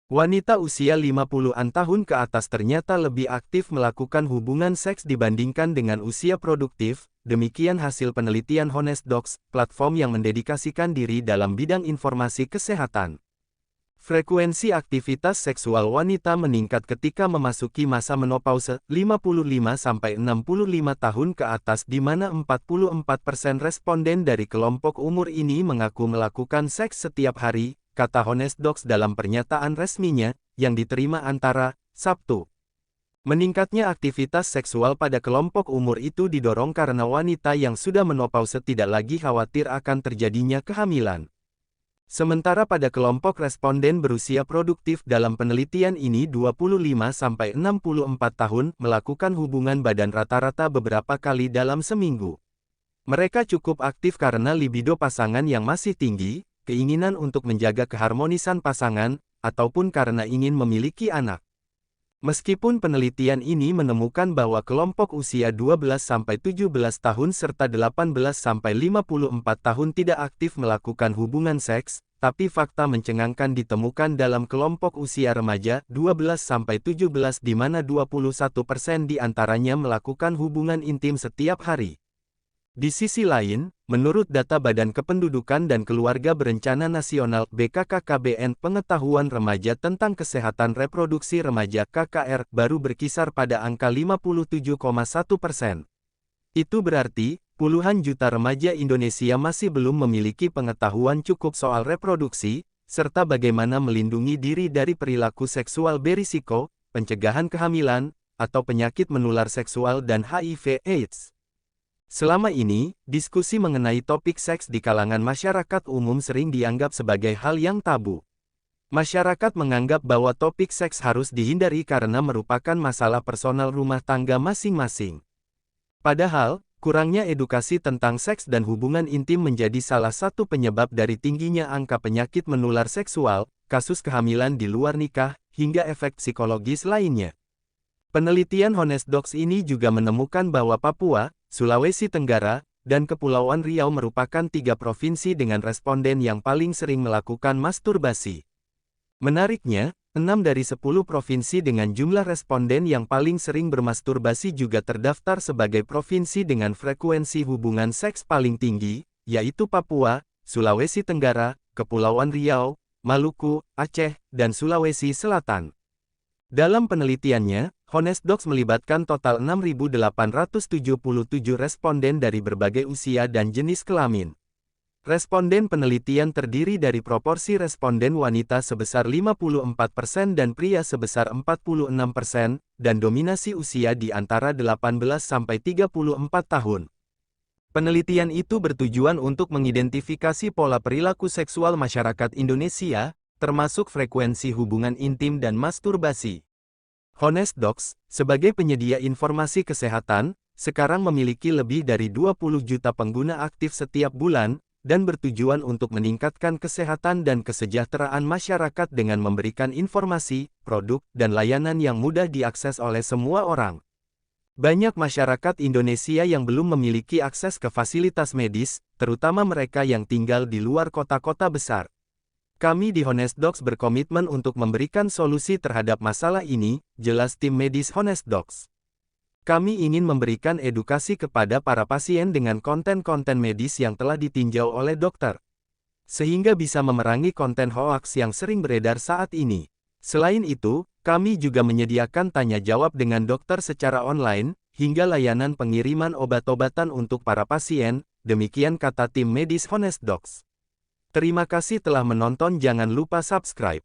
Wanita usia 50-an tahun ke atas ternyata lebih aktif melakukan hubungan seks dibandingkan dengan usia produktif, demikian hasil penelitian Honest Docs, platform yang mendedikasikan diri dalam bidang informasi kesehatan. Frekuensi aktivitas seksual wanita meningkat ketika memasuki masa menopause 55-65 tahun ke atas di mana 44% responden dari kelompok umur ini mengaku melakukan seks setiap hari, kata Honest Docs dalam pernyataan resminya, yang diterima antara Sabtu. Meningkatnya aktivitas seksual pada kelompok umur itu didorong karena wanita yang sudah menopause tidak lagi khawatir akan terjadinya kehamilan. Sementara pada kelompok responden berusia produktif dalam penelitian ini 25-64 tahun melakukan hubungan badan rata-rata beberapa kali dalam seminggu. Mereka cukup aktif karena libido pasangan yang masih tinggi, keinginan untuk menjaga keharmonisan pasangan, ataupun karena ingin memiliki anak. Meskipun penelitian ini menemukan bahwa kelompok usia 12-17 tahun serta 18-54 tahun tidak aktif melakukan hubungan seks, tapi fakta mencengangkan ditemukan dalam kelompok usia remaja 12-17 di mana 21% di antaranya melakukan hubungan intim setiap hari. Di sisi lain, menurut data Badan Kependudukan dan Keluarga Berencana Nasional (BKKBN), pengetahuan remaja tentang kesehatan reproduksi remaja (KKR) baru berkisar pada angka 57,1%. Itu berarti, puluhan juta remaja Indonesia masih belum memiliki pengetahuan cukup soal reproduksi, serta bagaimana melindungi diri dari perilaku seksual berisiko, pencegahan kehamilan, atau penyakit menular seksual dan HIV/AIDS. Selama ini, diskusi mengenai topik seks di kalangan masyarakat umum sering dianggap sebagai hal yang tabu. Masyarakat menganggap bahwa topik seks harus dihindari karena merupakan masalah personal rumah tangga masing-masing. Padahal, kurangnya edukasi tentang seks dan hubungan intim menjadi salah satu penyebab dari tingginya angka penyakit menular seksual, kasus kehamilan di luar nikah, hingga efek psikologis lainnya. Penelitian Honest Docs ini juga menemukan bahwa Papua, Sulawesi Tenggara, dan Kepulauan Riau merupakan 3 provinsi dengan responden yang paling sering melakukan masturbasi. Menariknya, 6 dari 10 provinsi dengan jumlah responden yang paling sering bermasturbasi juga terdaftar sebagai provinsi dengan frekuensi hubungan seks paling tinggi, yaitu Papua, Sulawesi Tenggara, Kepulauan Riau, Maluku, Aceh, dan Sulawesi Selatan. Dalam penelitiannya, Honest Docs melibatkan total 6.877 responden dari berbagai usia dan jenis kelamin. Responden penelitian terdiri dari proporsi responden wanita sebesar 54% dan pria sebesar 46%, dan dominasi usia di antara 18-34 tahun. Penelitian itu bertujuan untuk mengidentifikasi pola perilaku seksual masyarakat Indonesia, termasuk frekuensi hubungan intim dan masturbasi. Honest Docs, sebagai penyedia informasi kesehatan, sekarang memiliki lebih dari 20 juta pengguna aktif setiap bulan, dan bertujuan untuk meningkatkan kesehatan dan kesejahteraan masyarakat dengan memberikan informasi, produk, dan layanan yang mudah diakses oleh semua orang. Banyak masyarakat Indonesia yang belum memiliki akses ke fasilitas medis, terutama mereka yang tinggal di luar kota-kota besar. Kami di Honest Docs berkomitmen untuk memberikan solusi terhadap masalah ini, jelas tim medis Honest Docs. Kami ingin memberikan edukasi kepada para pasien dengan konten-konten medis yang telah ditinjau oleh dokter, sehingga bisa memerangi konten hoaks yang sering beredar saat ini. Selain itu, kami juga menyediakan tanya jawab dengan dokter secara online, hingga layanan pengiriman obat-obatan untuk para pasien, demikian kata tim medis Honest Docs. Terima kasih telah menonton, jangan lupa subscribe.